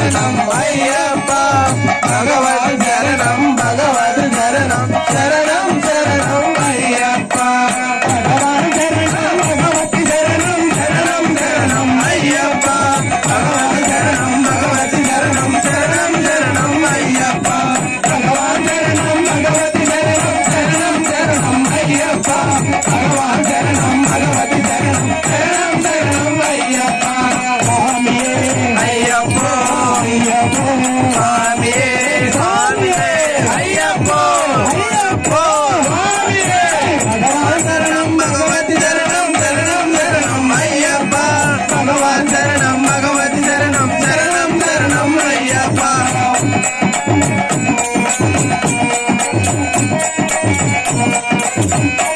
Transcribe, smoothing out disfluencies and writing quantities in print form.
శరణం అయ్యప్ప భగవతి శరణం భగవతి శరణం శరణం శరణం అయ్యప్ప భగవాన్ శరణం భగవతి శరణం శరణం శరణం అయ్యప్ప భగవాన్ శరణం భగవతి శరణం శరణం శరణం అయ్యప్ప భగవాన్ శరణం భగవతి శరణం శరణం శరణం అయ్యప్ప భగవాన్ శరణం భగవతి శరణం శరణం శరణం అయ్యప్ప స్వామియే అయ్యప్ప అయ్యప్ప స్వామియే స్వామియే అయ్యప్ప అయ్యప్ప స్వామియే భగవాన్ శరణం భగవతి శరణం శరణం శరణం అయ్యప్ప భగవాన్ శరణం భగవతి శరణం శరణం శరణం అయ్యప్ప Thank you.